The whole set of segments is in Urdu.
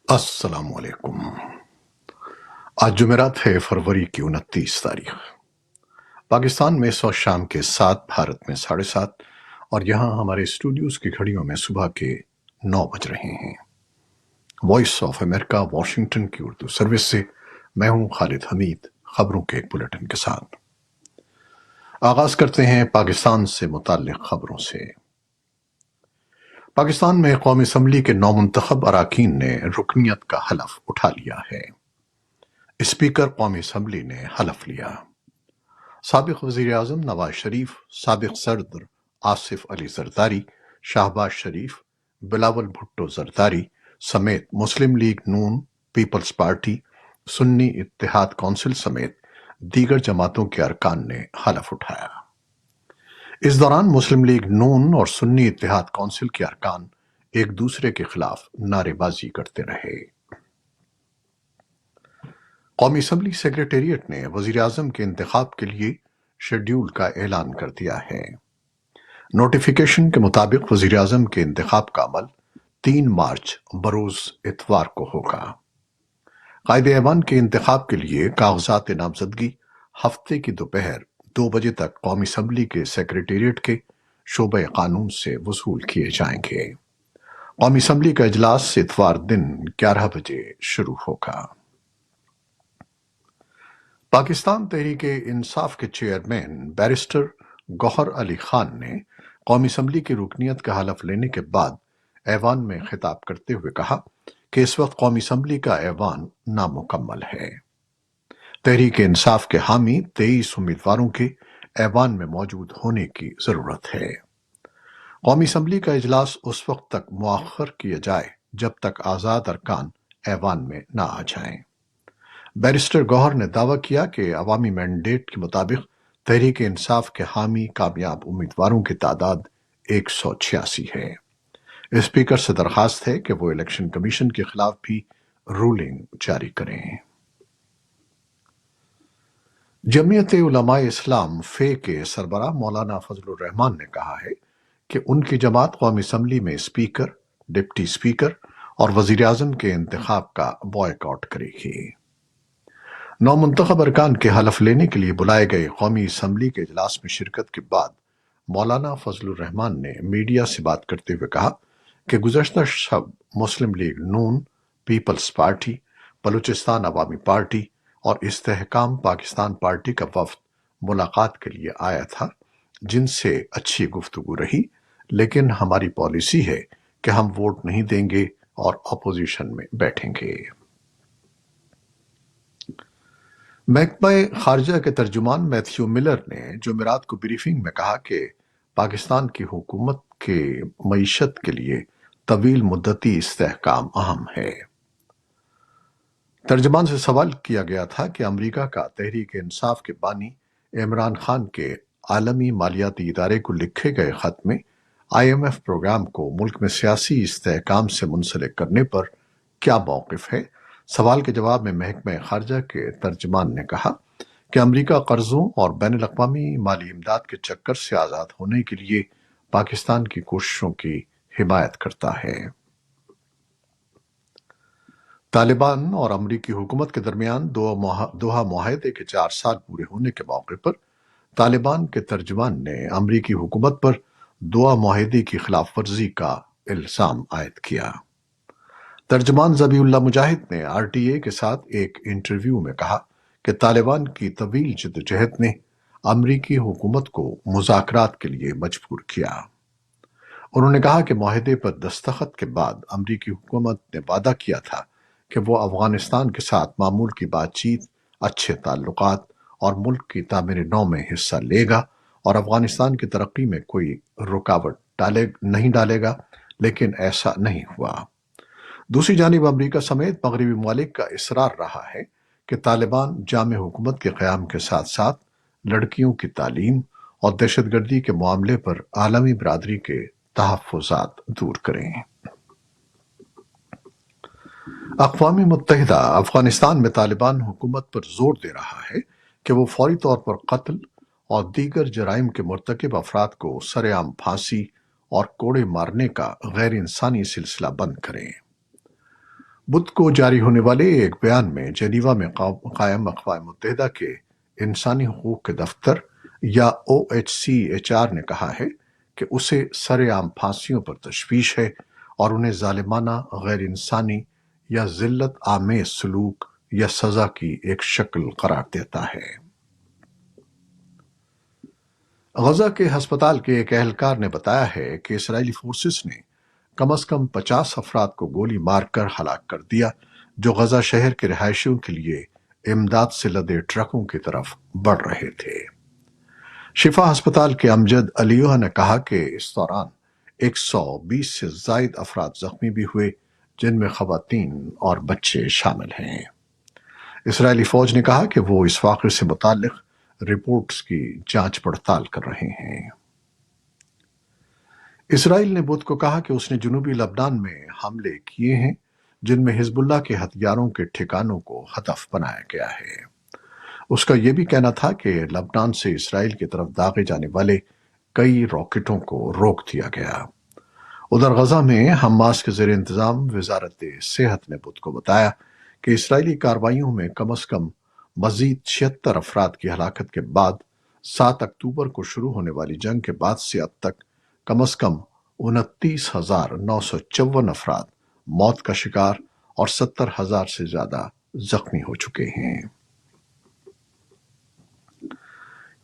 السلام علیکم۔ آج جمعرات ہے، فروری کی 29 تاریخ۔ پاکستان میں اس وقت شام کے 7، بھارت میں 7:30، اور یہاں ہمارے اسٹوڈیوز کی گھڑیوں میں صبح کے 9 بج رہے ہیں۔ وائس آف امریکہ واشنگٹن کی اردو سروس سے میں ہوں خالد حمید، خبروں کے ایک بلیٹن کے ساتھ آغاز کرتے ہیں پاکستان سے متعلق خبروں سے۔ پاکستان میں قومی اسمبلی کے نومنتخب اراکین نے رکنیت کا حلف اٹھا لیا ہے۔ اسپیکر قومی اسمبلی نے حلف لیا۔ سابق وزیر اعظم نواز شریف، سابق صدر آصف علی زرداری، شہباز شریف، بلاول بھٹو زرداری سمیت مسلم لیگ نون، پیپلز پارٹی، سنی اتحاد کونسل سمیت دیگر جماعتوں کے ارکان نے حلف اٹھایا۔ اس دوران مسلم لیگ نون اور سنی اتحاد کونسل کے ارکان ایک دوسرے کے خلاف نعرے بازی کرتے رہے۔ قومی اسمبلی سیکریٹریٹ نے وزیر اعظم کے انتخاب کے لیے شیڈول کا اعلان کر دیا ہے۔ نوٹیفیکیشن کے مطابق وزیر اعظم کے انتخاب کا عمل 3 مارچ بروز اتوار کو ہوگا۔ قائد ایوان کے انتخاب کے لیے کاغذات نامزدگی ہفتے کی دوپہر 2 بجے تک قومی اسمبلی کے سیکریٹریٹ کے شعبہ قانون سے وصول کیے جائیں گے۔ قومی اسمبلی کا اجلاس اتوار دن 11 بجے شروع ہوگا۔ پاکستان تحریک انصاف کے چیئرمین بیرسٹر گوہر علی خان نے قومی اسمبلی کی رکنیت کا حلف لینے کے بعد ایوان میں خطاب کرتے ہوئے کہا کہ اس وقت قومی اسمبلی کا ایوان نامکمل ہے۔ تحریک انصاف کے حامی 23 امیدواروں کے ایوان میں موجود ہونے کی ضرورت ہے۔ قومی اسمبلی کا اجلاس اس وقت تک مؤخر کیا جائے جب تک آزاد ارکان ایوان میں نہ آ جائیں۔ بیرسٹر گوہر نے دعویٰ کیا کہ عوامی مینڈیٹ کے مطابق تحریک انصاف کے حامی کامیاب امیدواروں کی تعداد 186 ہے۔ اسپیکر سے درخواست ہے کہ وہ الیکشن کمیشن کے خلاف بھی رولنگ جاری کریں۔ جمعیت علماء اسلام فے کے سربراہ مولانا فضل الرحمان نے کہا ہے کہ ان کی جماعت قومی اسمبلی میں اسپیکر، ڈپٹی اسپیکر اور وزیر اعظم کے انتخاب کا بائیکاٹ کرے گی۔ نومنتخب ارکان کے حلف لینے کے لیے بلائے گئے قومی اسمبلی کے اجلاس میں شرکت کے بعد مولانا فضل الرحمان نے میڈیا سے بات کرتے ہوئے کہا کہ گزشتہ شب مسلم لیگ نون، پیپلز پارٹی، بلوچستان عوامی پارٹی اور استحکام پاکستان پارٹی کا وفد ملاقات کے لیے آیا تھا، جن سے اچھی گفتگو رہی، لیکن ہماری پالیسی ہے کہ ہم ووٹ نہیں دیں گے اور اپوزیشن میں بیٹھیں گے۔ محکمہ خارجہ کے ترجمان میتھیو ملر نے جمعرات کو بریفنگ میں کہا کہ پاکستان کی حکومت کے معیشت کے لیے طویل مدتی استحکام اہم ہے۔ ترجمان سے سوال کیا گیا تھا کہ امریکہ کا تحریک انصاف کے بانی عمران خان کے عالمی مالیاتی ادارے کو لکھے گئے خط میں IMF پروگرام کو ملک میں سیاسی استحکام سے منسلک کرنے پر کیا موقف ہے۔ سوال کے جواب میں محکمہ خارجہ کے ترجمان نے کہا کہ امریکہ قرضوں اور بین الاقوامی مالی امداد کے چکر سے آزاد ہونے کے لیے پاکستان کی کوششوں کی حمایت کرتا ہے۔ طالبان اور امریکی حکومت کے درمیان دوحہ معاہدے کے 4 سال پورے ہونے کے موقع پر طالبان کے ترجمان نے امریکی حکومت پر دوحہ معاہدے کی خلاف ورزی کا الزام عائد کیا۔ ترجمان ذبیح اللہ مجاہد نے RTA کے ساتھ ایک انٹرویو میں کہا کہ طالبان کی طویل جدوجہد نے امریکی حکومت کو مذاکرات کے لیے مجبور کیا۔ انہوں نے کہا کہ معاہدے پر دستخط کے بعد امریکی حکومت نے وعدہ کیا تھا کہ وہ افغانستان کے ساتھ معمول کی بات چیت، اچھے تعلقات اور ملک کی تعمیر نو میں حصہ لے گا اور افغانستان کی ترقی میں کوئی رکاوٹ نہیں ڈالے گا، لیکن ایسا نہیں ہوا۔ دوسری جانب امریکہ سمیت مغربی ممالک کا اصرار رہا ہے کہ طالبان جامع حکومت کے قیام کے ساتھ ساتھ لڑکیوں کی تعلیم اور دہشت گردی کے معاملے پر عالمی برادری کے تحفظات دور کریں۔ اقوام متحدہ افغانستان میں طالبان حکومت پر زور دے رہا ہے کہ وہ فوری طور پر قتل اور دیگر جرائم کے مرتکب افراد کو سر عام پھانسی اور کوڑے مارنے کا غیر انسانی سلسلہ بند کریں۔ بدھ کو جاری ہونے والے ایک بیان میں جنیوا میں قائم اقوام متحدہ کے انسانی حقوق کے دفتر یا OHCHR نے کہا ہے کہ اسے سر عام پھانسیوں پر تشویش ہے اور انہیں ظالمانہ، غیر انسانی یا ذلت آمیز سلوک یا سزا کی ایک شکل قرار دیتا ہے۔ غزہ کے ہسپتال کے ایک اہلکار نے بتایا ہے کہ اسرائیلی فورسز نے کم از کم 50 افراد کو گولی مار کر ہلاک کر دیا جو غزہ شہر کے رہائشیوں کے لیے امداد سے لدے ٹرکوں کی طرف بڑھ رہے تھے۔ شفا ہسپتال کے امجد علیوہ نے کہا کہ اس دوران 120 سے زائد افراد زخمی بھی ہوئے جن میں خواتین اور بچے شامل ہیں۔ اسرائیلی فوج نے کہا کہ وہ اس واقعے سے متعلق رپورٹس کی جانچ پڑتال کر رہے ہیں۔ اسرائیل نے بدھ کو کہا کہ اس نے جنوبی لبنان میں حملے کیے ہیں جن میں حزب اللہ کے ہتھیاروں کے ٹھکانوں کو ہدف بنایا گیا ہے۔ اس کا یہ بھی کہنا تھا کہ لبنان سے اسرائیل کی طرف داغے جانے والے کئی راکٹوں کو روک دیا گیا۔ ادھر غزہ میں حماس کے زیر انتظام وزارت صحت نے بدھ کو بتایا کہ اسرائیلی کارروائیوں میں کم از کم مزید 76 افراد کی ہلاکت کے بعد 7 اکتوبر کو شروع ہونے والی جنگ کے بعد سے اب تک کم از کم 29,954 افراد موت کا شکار اور 70,000 سے زیادہ زخمی ہو چکے ہیں۔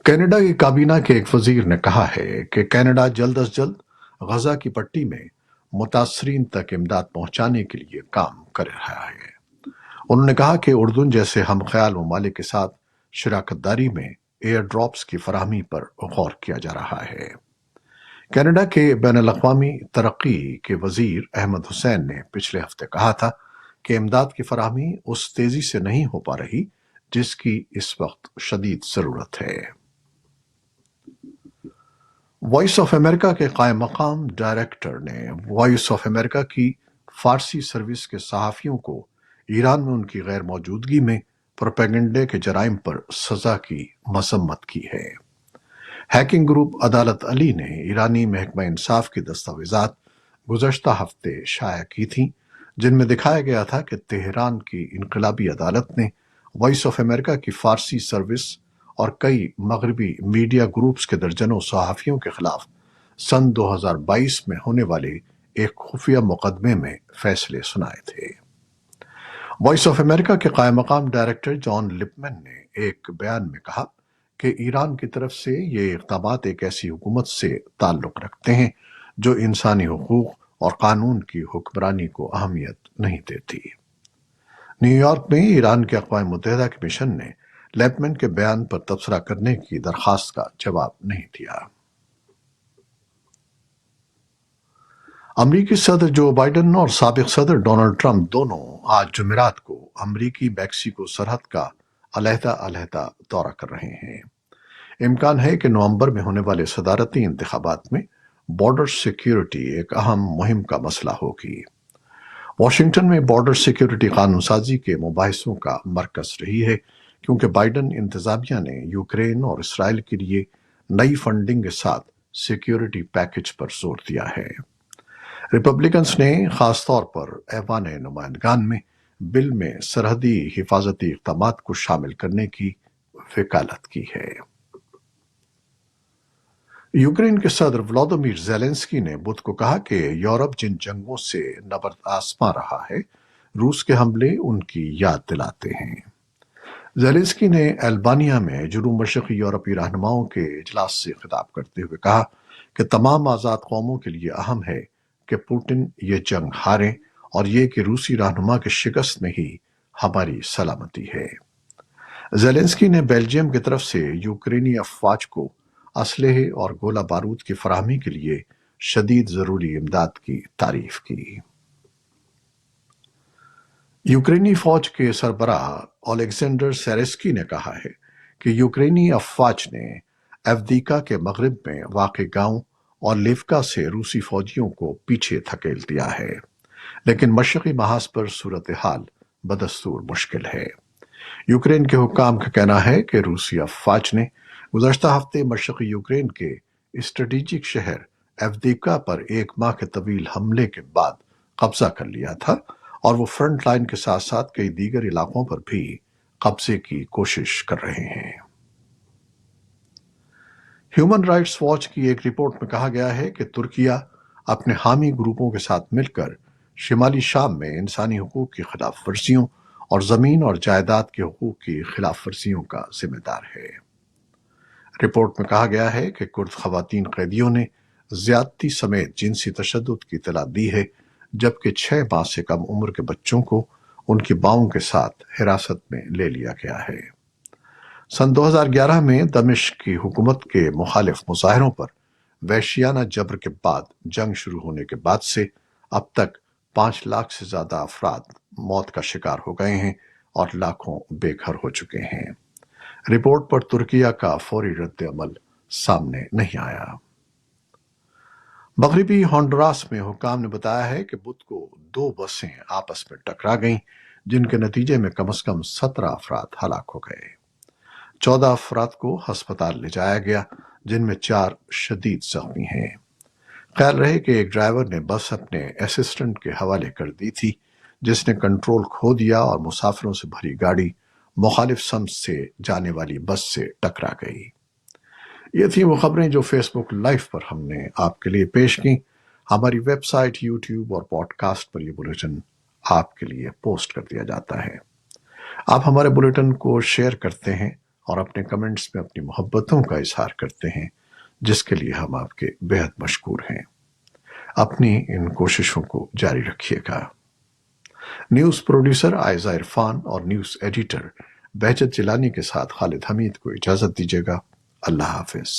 کینیڈا کی کابینہ کے ایک وزیر نے کہا ہے کہ کینیڈا جلد از جلد غزہ کی پٹی میں متاثرین تک امداد پہنچانے کے لیے کام کر رہا ہے۔ انہوں نے کہا کہ اردن جیسے ہم خیال ممالک کے ساتھ شراکت داری میں ایئر ڈراپس کی فراہمی پر غور کیا جا رہا ہے۔ کینیڈا کے بین الاقوامی ترقی کے وزیر احمد حسین نے پچھلے ہفتے کہا تھا کہ امداد کی فراہمی اس تیزی سے نہیں ہو پا رہی جس کی اس وقت شدید ضرورت ہے۔ وائس آف امریکہ کے قائم مقام ڈائریکٹر نے وائس آف امریکہ کی فارسی سروس کے صحافیوں کو ایران میں ان کی غیر موجودگی میں پروپیگنڈے کے جرائم پر سزا کی مذمت کی ہے۔ ہیکنگ گروپ عدالت علی نے ایرانی محکمہ انصاف کی دستاویزات گزشتہ ہفتے شائع کی تھیں جن میں دکھایا گیا تھا کہ تہران کی انقلابی عدالت نے وائس آف امریکہ کی فارسی سروس اور کئی مغربی میڈیا گروپس کے درجنوں صحافیوں کے خلاف سن 2022 میں ہونے والے ایک خفیہ مقدمے میں فیصلے سنائے تھے۔ وائس آف امریکہ کے قائم مقام ڈائریکٹر جان لپمن نے ایک بیان میں کہا کہ ایران کی طرف سے یہ اقدامات ایک ایسی حکومت سے تعلق رکھتے ہیں جو انسانی حقوق اور قانون کی حکمرانی کو اہمیت نہیں دیتی۔ نیو یارک میں ایران کے اقوام متحدہ کے مشن نے لیپمن کے بیان پر تبصرہ کرنے کی درخواست کا جواب نہیں دیا۔ امریکی صدر جو بائیڈن اور سابق صدر ڈونلڈ ٹرمپ دونوں آج جمعرات کو امریکی میکسیکو سرحد کا علیحدہ دورہ کر رہے ہیں۔ امکان ہے کہ نومبر میں ہونے والے صدارتی انتخابات میں بارڈر سیکیورٹی ایک اہم مہم کا مسئلہ ہوگی۔ واشنگٹن میں بارڈر سیکیورٹی قانون سازی کے مباحثوں کا مرکز رہی ہے کیونکہ بائیڈن انتظامیہ نے یوکرین اور اسرائیل کے لیے نئی فنڈنگ کے ساتھ سیکیورٹی پیکج پر زور دیا ہے۔ ریپبلکنز نے خاص طور پر ایوان نمائندگان میں بل میں سرحدی حفاظتی اقدامات کو شامل کرنے کی وکالت کی ہے۔ یوکرین کے صدر ولادیمیر زیلنسکی نے بدھ کو کہا کہ یورپ جن جنگوں سے نبرد آزما رہا ہے روس کے حملے ان کی یاد دلاتے ہیں۔ زیلنسکی نے البانیا میں جنوب مشرقی یورپی رہنماؤں کے اجلاس سے خطاب کرتے ہوئے کہا کہ تمام آزاد قوموں کے لیے اہم ہے کہ پوٹن یہ جنگ ہاریں اور یہ کہ روسی رہنما کے شکست میں ہی ہماری سلامتی ہے۔ زیلنسکی نے بیلجیم کی طرف سے یوکرینی افواج کو اسلحے اور گولہ بارود کی فراہمی کے لیے شدید ضروری امداد کی تعریف کی۔ یوکرینی فوج کے سربراہ اولیگزینڈر سیریسکی نے کہا ہے کہ یوکرینی افواج نے ایودیکا کے مغرب میں واقع گاؤں اور لیوکا سے روسی فوجیوں کو پیچھے دھکیل دیا ہے، لیکن مشرقی محاذ پر صورتحال بدستور مشکل ہے۔ یوکرین کے حکام کا کہنا ہے کہ روسی افواج نے گزشتہ ہفتے مشرقی یوکرین کے اسٹریٹجک شہر ایودیکا پر ایک ماہ کے طویل حملے کے بعد قبضہ کر لیا تھا اور وہ فرنٹ لائن کے ساتھ ساتھ کئی دیگر علاقوں پر بھی قبضے کی کوشش کر رہے ہیں۔ ہیومن رائٹس واچ کی ایک رپورٹ میں کہا گیا ہے کہ ترکیہ اپنے حامی گروپوں کے ساتھ مل کر شمالی شام میں انسانی حقوق کی خلاف ورزیوں اور زمین اور جائیداد کے حقوق کی خلاف ورزیوں کا ذمہ دار ہے۔ رپورٹ میں کہا گیا ہے کہ کرد خواتین قیدیوں نے زیادتی سمیت جنسی تشدد کی اطلاع دی ہے، جبکہ 6 ماہ سے کم عمر کے بچوں کو ان کی ماؤں کے ساتھ حراست میں لے لیا گیا ہے۔ سن 2011 میں دمشق کی حکومت کے مخالف مظاہروں پر وحشیانہ جبر کے بعد جنگ شروع ہونے کے بعد سے اب تک 5 لاکھ سے زیادہ افراد موت کا شکار ہو گئے ہیں اور لاکھوں بے گھر ہو چکے ہیں۔ رپورٹ پر ترکیہ کا فوری رد عمل سامنے نہیں آیا۔ مغربی ہونڈوراس میں حکام نے بتایا ہے کہ بدھ کو 2 بسیں آپس میں ٹکرا گئیں، جن کے نتیجے میں کم از کم 17 افراد ہلاک ہو گئے۔ 14 افراد کو ہسپتال لے جایا گیا، جن میں 4 شدید زخمی ہیں۔ خیال رہے کہ ایک ڈرائیور نے بس اپنے اسسٹنٹ کے حوالے کر دی تھی، جس نے کنٹرول کھو دیا اور مسافروں سے بھری گاڑی مخالف سمت سے جانے والی بس سے ٹکرا گئی۔ یہ تھیں وہ خبریں جو فیس بک لائیو پر ہم نے آپ کے لیے پیش کی۔ ہماری ویب سائٹ، یوٹیوب اور پوڈ کاسٹ پر یہ بلیٹن آپ کے لیے پوسٹ کر دیا جاتا ہے۔ آپ ہمارے بلیٹن کو شیئر کرتے ہیں اور اپنے کمنٹس میں اپنی محبتوں کا اظہار کرتے ہیں، جس کے لیے ہم آپ کے بہت مشکور ہیں۔ اپنی ان کوششوں کو جاری رکھیے گا۔ نیوز پروڈیوسر عائزہ عرفان اور نیوز ایڈیٹر بہجت جیلانی کے ساتھ خالد حمید کو اجازت دیجیے گا۔ اللہ حافظ۔